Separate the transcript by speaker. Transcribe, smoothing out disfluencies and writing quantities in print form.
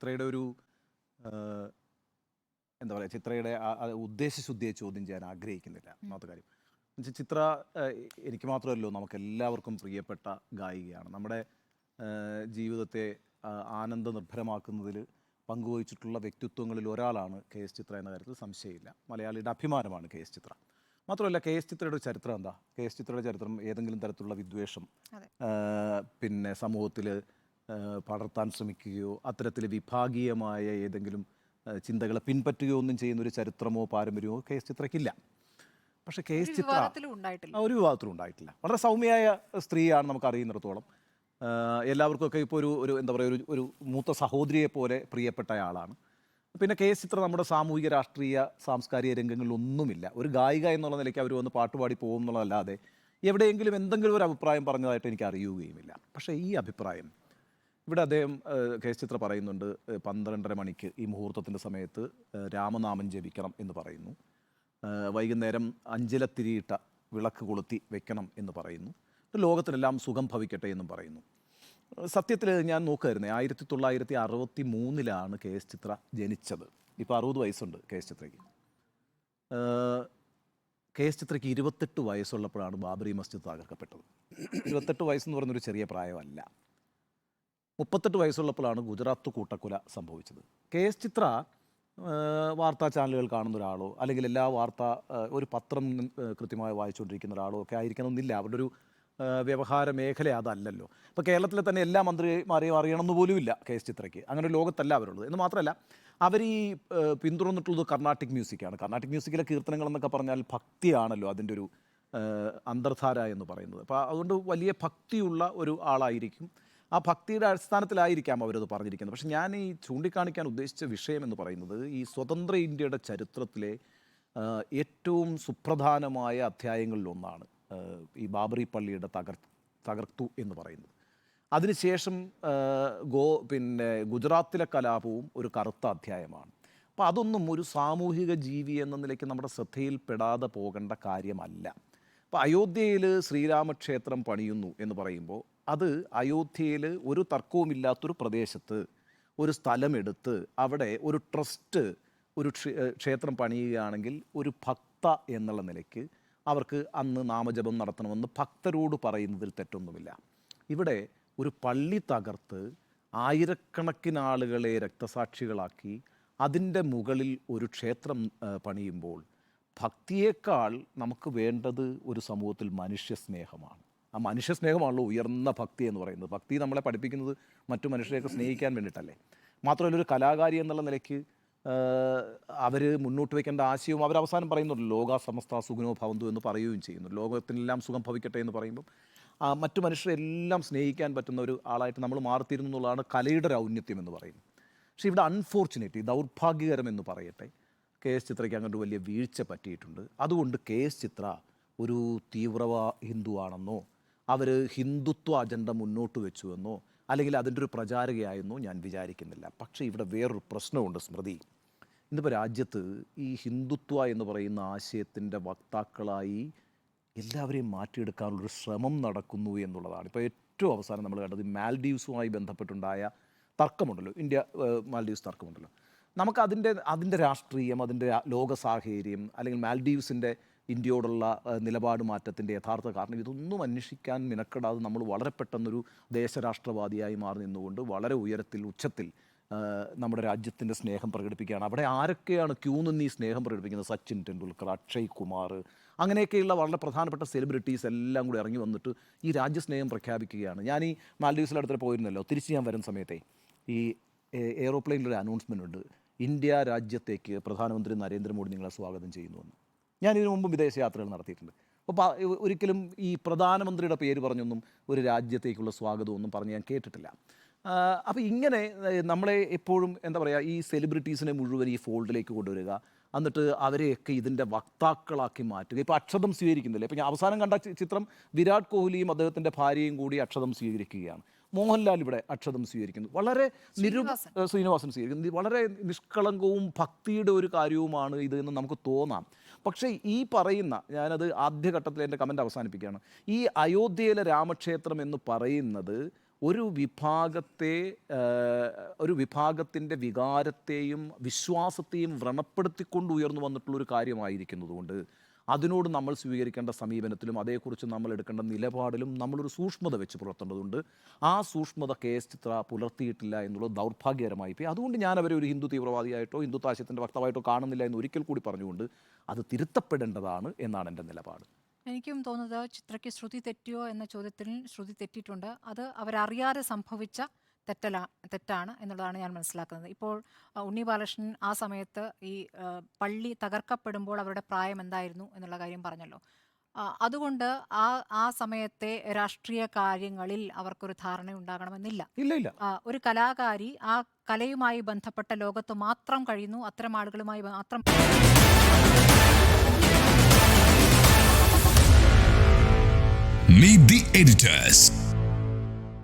Speaker 1: ചിത്രയുടെ ഒരു എന്താ പറയുക, ചിത്രയുടെ ഉദ്ദേശശുദ്ധിയെ ചോദ്യം ചെയ്യാൻ ആഗ്രഹിക്കുന്നില്ല. ഒന്നാമത്തെ കാര്യം എന്നുവെച്ചാൽ ചിത്ര എനിക്ക് മാത്രമല്ലോ നമുക്കെല്ലാവർക്കും പ്രിയപ്പെട്ട ഗായികയാണ്. നമ്മുടെ ജീവിതത്തെ ആനന്ദ നിർഭരമാക്കുന്നതിൽ പങ്കുവഹിച്ചിട്ടുള്ള വ്യക്തിത്വങ്ങളിൽ ഒരാളാണ് കെ എസ് ചിത്ര എന്ന കാര്യത്തിൽ സംശയമില്ല. മലയാളിയുടെ അഭിമാനമാണ് കെ എസ് ചിത്ര. മാത്രമല്ല കെ എസ് ചിത്രയുടെ ഒരു ചരിത്രം എന്താ? കെ എസ് ചിത്രയുടെ ചരിത്രം ഏതെങ്കിലും തരത്തിലുള്ള വിദ്വേഷം പിന്നെ സമൂഹത്തിൽ പടർത്താൻ ശ്രമിക്കുകയോ അത്തരത്തിൽ വിഭാഗീയമായ ഏതെങ്കിലും ചിന്തകളെ പിൻപറ്റുകയോ ഒന്നും ചെയ്യുന്നൊരു ചരിത്രമോ പാരമ്പര്യമോ കെ എസ് ചിത്രയ്ക്കില്ല. പക്ഷേ കെ എസ് ചിത്ര ഒരു വിവാദത്തിലും ഉണ്ടായിട്ടില്ല. വളരെ സൗമ്യയായ സ്ത്രീയാണ് നമുക്കറിയുന്നിടത്തോളം. എല്ലാവർക്കൊക്കെ ഇപ്പോൾ ഒരു എന്താ പറയുക, ഒരു മൂത്ത സഹോദരിയെ പോലെ പ്രിയപ്പെട്ട ആളാണ്. പിന്നെ കെ എസ് ചിത്ര നമ്മുടെ സാമൂഹിക രാഷ്ട്രീയ സാംസ്കാരിക രംഗങ്ങളിലൊന്നുമില്ല. ഒരു ഗായിക എന്നുള്ള നിലയ്ക്ക് അവർ വന്ന് പാട്ടുപാടി പോകും എന്നുള്ളതല്ലാതെ എവിടെയെങ്കിലും എന്തെങ്കിലും ഒരു അഭിപ്രായം പറഞ്ഞതായിട്ട് എനിക്ക് അറിയുകയുമില്ല. പക്ഷേ ഈ അഭിപ്രായം ഇവിടെ അദ്ദേഹം കെ എസ് ചിത്ര പറയുന്നുണ്ട്, 12:30 മണിക്ക് ഈ മുഹൂർത്തത്തിൻ്റെ സമയത്ത് രാമനാമം ജപിക്കണം എന്ന് പറയുന്നു. വൈകുന്നേരം അഞ്ചിലത്തിരിയിട്ട വിളക്ക് കൊളുത്തി വെക്കണം എന്ന് പറയുന്നു. ലോകത്തിലെല്ലാം സുഖം ഭവിക്കട്ടെ എന്നും പറയുന്നു. സത്യത്തിൽ ഞാൻ നോക്കുമായിരുന്നേ, 1963 കെ എസ് ചിത്ര ജനിച്ചത്. ഇപ്പോൾ 60 വയസ്സുണ്ട് കെ എസ് ചിത്രയ്ക്ക്. കെ എസ് ചിത്രയ്ക്ക് 28 വയസ്സുള്ളപ്പോഴാണ് ബാബറി മസ്ജിദ് തകർക്കപ്പെട്ടത്. 28 വയസ്സെന്ന് പറയുന്നൊരു ചെറിയ പ്രായമല്ല. 38 വയസ്സുള്ളപ്പോഴാണ് ഗുജറാത്ത് കൂട്ടക്കൊല സംഭവിച്ചത്. കെ എസ് ചിത്ര വാർത്താ ചാനലുകൾ കാണുന്ന ഒരാളോ അല്ലെങ്കിൽ എല്ലാ ഒരു പത്രം കൃത്യമായി വായിച്ചുകൊണ്ടിരിക്കുന്ന ഒരാളോ ഒക്കെ ആയിരിക്കണമെന്നില്ല. അവരുടെ ഒരു വ്യവഹാര മേഖല അതല്ലല്ലോ. ഇപ്പോൾ കേരളത്തിലെ തന്നെ എല്ലാ മന്ത്രിമാരെയും അറിയണമെന്ന് പോലുമില്ല കെ എസ് ചിത്രയ്ക്ക്. അങ്ങനെ ഒരു ലോകത്തല്ല അവരുള്ളത്. എന്ന് മാത്രമല്ല അവർ ഈ പിന്തുടർന്നിട്ടുള്ളത് കർണാട്ടിക് മ്യൂസിക്കാണ്. കർണാട്ടിക് മ്യൂസിക്കിലെ കീർത്തനങ്ങളെന്നൊക്കെ പറഞ്ഞാൽ ഭക്തിയാണല്ലോ അതിൻ്റെ ഒരു അന്തർധാര എന്ന് പറയുന്നത്. അപ്പോൾ അതുകൊണ്ട് വലിയ ഭക്തിയുള്ള ഒരു ആളായിരിക്കും. ആ ഭക്തിയുടെ അടിസ്ഥാനത്തിലായിരിക്കാം അവരത് പറഞ്ഞിരിക്കുന്നത്. പക്ഷേ ഞാൻ ഈ ചൂണ്ടിക്കാണിക്കാൻ ഉദ്ദേശിച്ച വിഷയം എന്ന് പറയുന്നത് ഈ സ്വതന്ത്ര ഇന്ത്യയുടെ ചരിത്രത്തിലെ ഏറ്റവും സുപ്രധാനമായ അധ്യായങ്ങളിലൊന്നാണ് ഈ ബാബറി പള്ളിയുടെ തകർത്തു എന്ന് പറയുന്നത്. അതിനുശേഷം ഗുജറാത്തിലെ കലാപവും ഒരു കറുത്ത അധ്യായമാണ്. അപ്പോൾ അതൊന്നും ഒരു സാമൂഹിക ജീവി എന്ന നിലയ്ക്ക് നമ്മുടെ ശ്രദ്ധയിൽപ്പെടാതെ പോകേണ്ട കാര്യമല്ല. അപ്പോൾ അയോധ്യയിൽ ശ്രീരാമക്ഷേത്രം പണിയുന്നു എന്ന് പറയുമ്പോൾ അത് അയോധ്യയിൽ ഒരു തർക്കവുമില്ലാത്തൊരു പ്രദേശത്ത് ഒരു സ്ഥലമെടുത്ത് അവിടെ ഒരു ട്രസ്റ്റ് ഒരു ക്ഷേത്രം പണിയുകയാണെങ്കിൽ ഒരു ഭക്ത എന്നുള്ള നിലയ്ക്ക് അവർക്ക് അന്ന് നാമജപം നടത്തണമെന്ന് ഭക്തരോട് പറയുന്നതിൽ തെറ്റൊന്നുമില്ല. ഇവിടെ ഒരു പള്ളി തകർത്ത് ആയിരക്കണക്കിന് ആളുകളെ രക്തസാക്ഷികളാക്കി അതിൻ്റെ മുകളിൽ ഒരു ക്ഷേത്രം പണിയുമ്പോൾ ഭക്തിയേക്കാൾ നമുക്ക് വേണ്ടത് ഒരു സമൂഹത്തിൽ മനുഷ്യസ്നേഹമാണ്. ആ മനുഷ്യസ്നേഹമാണല്ലോ ഉയർന്ന ഭക്തി എന്ന് പറയുന്നത്. ഭക്തി നമ്മളെ പഠിപ്പിക്കുന്നത് മറ്റു മനുഷ്യരെയൊക്കെ സ്നേഹിക്കാൻ വേണ്ടിയിട്ടല്ലേ. മാത്രമല്ല ഒരു കലാകാരി എന്നുള്ള നിലയ്ക്ക് അവർ മുന്നോട്ട് വയ്ക്കേണ്ട ആശയവും അവരവസാനം പറയുന്നുണ്ട്, ലോക സമസ്ത സുഖിനോ ഭവന്തു എന്ന് പറയുകയും ചെയ്യുന്നു. ലോകത്തിനെല്ലാം സുഖം ഭവിക്കട്ടെ എന്ന് പറയുമ്പം മറ്റു മനുഷ്യരെല്ലാം സ്നേഹിക്കാൻ പറ്റുന്ന ഒരു ആളായിട്ട് നമ്മൾ മാറിത്തീരുന്നു എന്നുള്ളതാണ് കലയുടെ ഒരു ഔന്നത്യം എന്ന് പറയുന്നത്. പക്ഷേ ഇവിടെ അൺഫോർച്ചുനേറ്റ്ലി ദൗർഭാഗ്യകരമെന്ന് പറയട്ടെ, കെ എസ് ചിത്രയ്ക്ക് അങ്ങനെ ഒരു വലിയ വീഴ്ച പറ്റിയിട്ടുണ്ട്. അതുകൊണ്ട് കെ എസ് ചിത്ര ഒരു ഹിന്ദുവാണെന്നോ അവർ ഹിന്ദുത്വ അജണ്ട മുന്നോട്ട് വെച്ചുവെന്നോ അല്ലെങ്കിൽ അതിൻ്റെ ഒരു പ്രചാരകയായെന്നോ ഞാൻ വിചാരിക്കുന്നില്ല. പക്ഷേ ഇവിടെ വേറൊരു പ്രശ്നമുണ്ട് സ്മൃതി. ഇന്നിപ്പോൾ രാജ്യത്ത് ഈ ഹിന്ദുത്വ എന്ന് പറയുന്ന ആശയത്തിൻ്റെ വക്താക്കളായി എല്ലാവരെയും മാറ്റിയെടുക്കാനുള്ളൊരു ശ്രമം നടക്കുന്നു എന്നുള്ളതാണ്. ഇപ്പോൾ ഏറ്റവും അവസാനം നമ്മൾ കണ്ടത് മാൽഡീവ്സുമായി ബന്ധപ്പെട്ടുണ്ടായ തർക്കമുണ്ടല്ലോ, ഇന്ത്യ മാൽഡീവ്സ് തർക്കമുണ്ടല്ലോ. നമുക്ക് അതിൻ്റെ രാഷ്ട്രീയം, അതിൻ്റെ ലോക സാഹചര്യം അല്ലെങ്കിൽ മാൽഡീവ്സിൻ്റെ ഇന്ത്യയോടുള്ള നിലപാട് മാറ്റത്തിൻ്റെ യഥാർത്ഥ കാരണം ഇതൊന്നും അന്വേഷിക്കാൻ മിനക്കെടാതെ നമ്മൾ വളരെ പെട്ടെന്നൊരു ദേശരാഷ്ട്രവാദിയായി മാറി നിന്നുകൊണ്ട് വളരെ ഉച്ചത്തിൽ നമ്മുടെ രാജ്യത്തിൻ്റെ സ്നേഹം പ്രകടിപ്പിക്കുകയാണ്. അവിടെ ആരൊക്കെയാണ് ക്യൂ നിന്ന് ഈ സ്നേഹം പ്രകടിപ്പിക്കുന്നത്? സച്ചിൻ ടെണ്ടുൽക്കർ, അക്ഷയ് കുമാർ, അങ്ങനെയൊക്കെയുള്ള വളരെ പ്രധാനപ്പെട്ട സെലിബ്രിറ്റീസ് എല്ലാം കൂടി ഇറങ്ങി വന്നിട്ട് ഈ രാജ്യസ്നേഹം പ്രഖ്യാപിക്കുകയാണ്. ഞാൻ ഈ മാൽഡീവ്സിലടുത്ത് പോയിരുന്നല്ലോ, തിരിച്ച് ഞാൻ വരുന്ന സമയത്തെ ഈ എയ്റോപ്ലെയിനിലൊരു അനൗൺസ്മെൻ്റ് ഉണ്ട്, ഇന്ത്യ രാജ്യത്തേക്ക് പ്രധാനമന്ത്രി നരേന്ദ്രമോദി നിങ്ങളെ സ്വാഗതം ചെയ്യുന്നുവെന്ന്. ഞാൻ ഇതിനു മുമ്പ് വിദേശയാത്രകൾ നടത്തിയിട്ടുണ്ട്. അപ്പോൾ ഒരിക്കലും ഈ പ്രധാനമന്ത്രിയുടെ പേര് പറഞ്ഞൊന്നും ഒരു രാജ്യത്തേക്കുള്ള സ്വാഗതമൊന്നും പറഞ്ഞ് ഞാൻ കേട്ടിട്ടില്ല. അപ്പോൾ ഇങ്ങനെ നമ്മളെ എപ്പോഴും എന്താ പറയുക, ഈ സെലിബ്രിറ്റീസിനെ മുഴുവൻ ഈ ഫോൾഡിലേക്ക് കൊണ്ടുവരിക, എന്നിട്ട് അവരെയൊക്കെ ഇതിൻ്റെ വക്താക്കളാക്കി മാറ്റുക. ഇപ്പോൾ അക്ഷതം സ്വീകരിക്കുന്നില്ല. ഇപ്പോൾ ഞാൻ അവസാനം കണ്ട ചിത്രം വിരാട് കോഹ്ലിയും അദ്ദേഹത്തിൻ്റെ ഭാര്യയും കൂടി അക്ഷതം സ്വീകരിക്കുകയാണ്. മോഹൻലാൽ ഇവിടെ അക്ഷതം സ്വീകരിക്കുന്നു. വളരെ ശ്രീനിവാസൻ സ്വീകരിക്കുന്നു. വളരെ നിഷ്കളങ്കവും ഭക്തിയുടെ ഒരു കാര്യവുമാണ് ഇത് എന്ന് നമുക്ക് തോന്നാം. പക്ഷേ ഈ പറയുന്ന, ഞാനത് ആദ്യഘട്ടത്തിൽ എൻ്റെ കമൻറ്റ് അവസാനിപ്പിക്കുകയാണ്, ഈ അയോധ്യയിലെ രാമക്ഷേത്രം എന്ന് പറയുന്നത് ഒരു വിഭാഗത്തിൻ്റെ വികാരത്തെയും വിശ്വാസത്തെയും വ്രണപ്പെടുത്തിക്കൊണ്ട് ഉയർന്നു വന്നിട്ടുള്ളൊരു കാര്യമായിരിക്കുന്നതുകൊണ്ട് അതിനോട് നമ്മൾ സ്വീകരിക്കേണ്ട സമീപനത്തിലും അതേക്കുറിച്ച് നമ്മൾ എടുക്കേണ്ട നിലപാടിലും നമ്മളൊരു സൂക്ഷ്മത വെച്ച് പുലർത്തേണ്ടതുണ്ട്. ആ സൂക്ഷ്മത KS ചിത്ര പുലർത്തിയിട്ടില്ല എന്നുള്ളത് ദൗർഭാഗ്യകരമായി പോയി. അതുകൊണ്ട് ഞാൻ അവരെ ഒരു ഹിന്ദു തീവ്രവാദിയായിട്ടോ ഹിന്ദുത്വാശയത്തിൻ്റെ വക്താവായിട്ടോ കാണുന്നില്ല എന്ന് ഒരിക്കൽ കൂടി പറഞ്ഞുകൊണ്ട് അത് തിരുത്തപ്പെടേണ്ടതാണ് എന്നാണ് എൻ്റെ നിലപാട്.
Speaker 2: എനിക്കും തോന്നുന്നത് ചിത്രയ്ക്ക് ശ്രുതി തെറ്റിയോ എന്ന ചോദ്യത്തിൽ ശ്രുതി തെറ്റിയിട്ടുണ്ട്. അത് അവരറിയാതെ സംഭവിച്ച തെറ്റാണ് എന്നുള്ളതാണ് ഞാൻ മനസ്സിലാക്കുന്നത്. ഇപ്പോൾ ഉണ്ണി ബാലകൃഷ്ണൻ ആ സമയത്ത് ഈ പള്ളി തകർക്കപ്പെടുമ്പോൾ അവരുടെ പ്രായം എന്തായിരുന്നു എന്നുള്ള കാര്യം പറഞ്ഞല്ലോ. അതുകൊണ്ട് ആ സമയത്തെ രാഷ്ട്രീയ കാര്യങ്ങളിൽ അവർക്കൊരു ധാരണ ഉണ്ടാകണമെന്നില്ല.
Speaker 1: ഇല്ല.
Speaker 2: ഒരു കലാകാരി ആ കലയുമായി ബന്ധപ്പെട്ട ലോകത്ത് മാത്രം കഴിയുന്നു. അത്തരം ആളുകളുമായി മാത്രം
Speaker 3: Meet the editors.